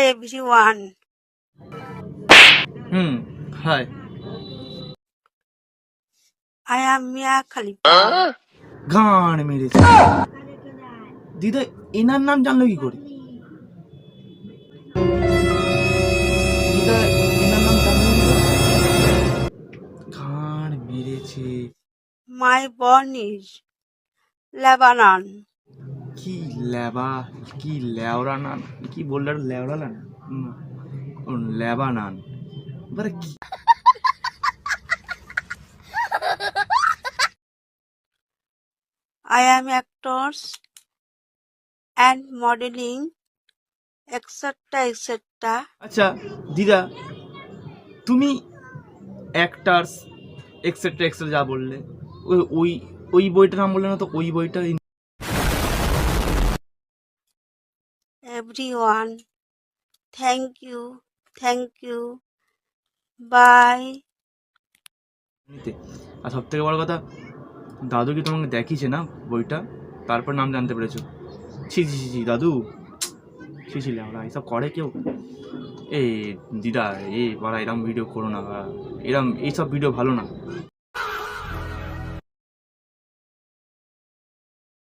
everyone. Hi. I am Mia Khalifa. গান মেরেছে দিদা, এনার নাম জানলো কি করে? দিদা, এনার নাম জানলো কি করে? গান মেরেছে। My born is Lebanon. কি ল্যাবা, কি ল্যাওড়া নান, কি বললে ল্যাওড়া নান, ল্যাবা নান, এবারে কি? I am actors and modeling, etc. etc. আচ্ছা দিদা, তুমি অ্যাক্টার্স এক্সেট্রা এক্সেট্রা যা বললে, ওই ওই ওই বইটার নাম বললে না তো? ওই বইটা Everyone, thank you, bye. নিতে। আর সব থেকে বড় কথা, দাদু কি তোমাকে দেখিয়েছে না বইটা, তারপর নাম জানতে পেরেছো? ছি ছি ছি ছি, দাদু ছি ছি, আমরা এসব করে কেউ? এ দিদা, বাড়া এরম ভিডিও করো না, এইসব ভিডিও ভালো না।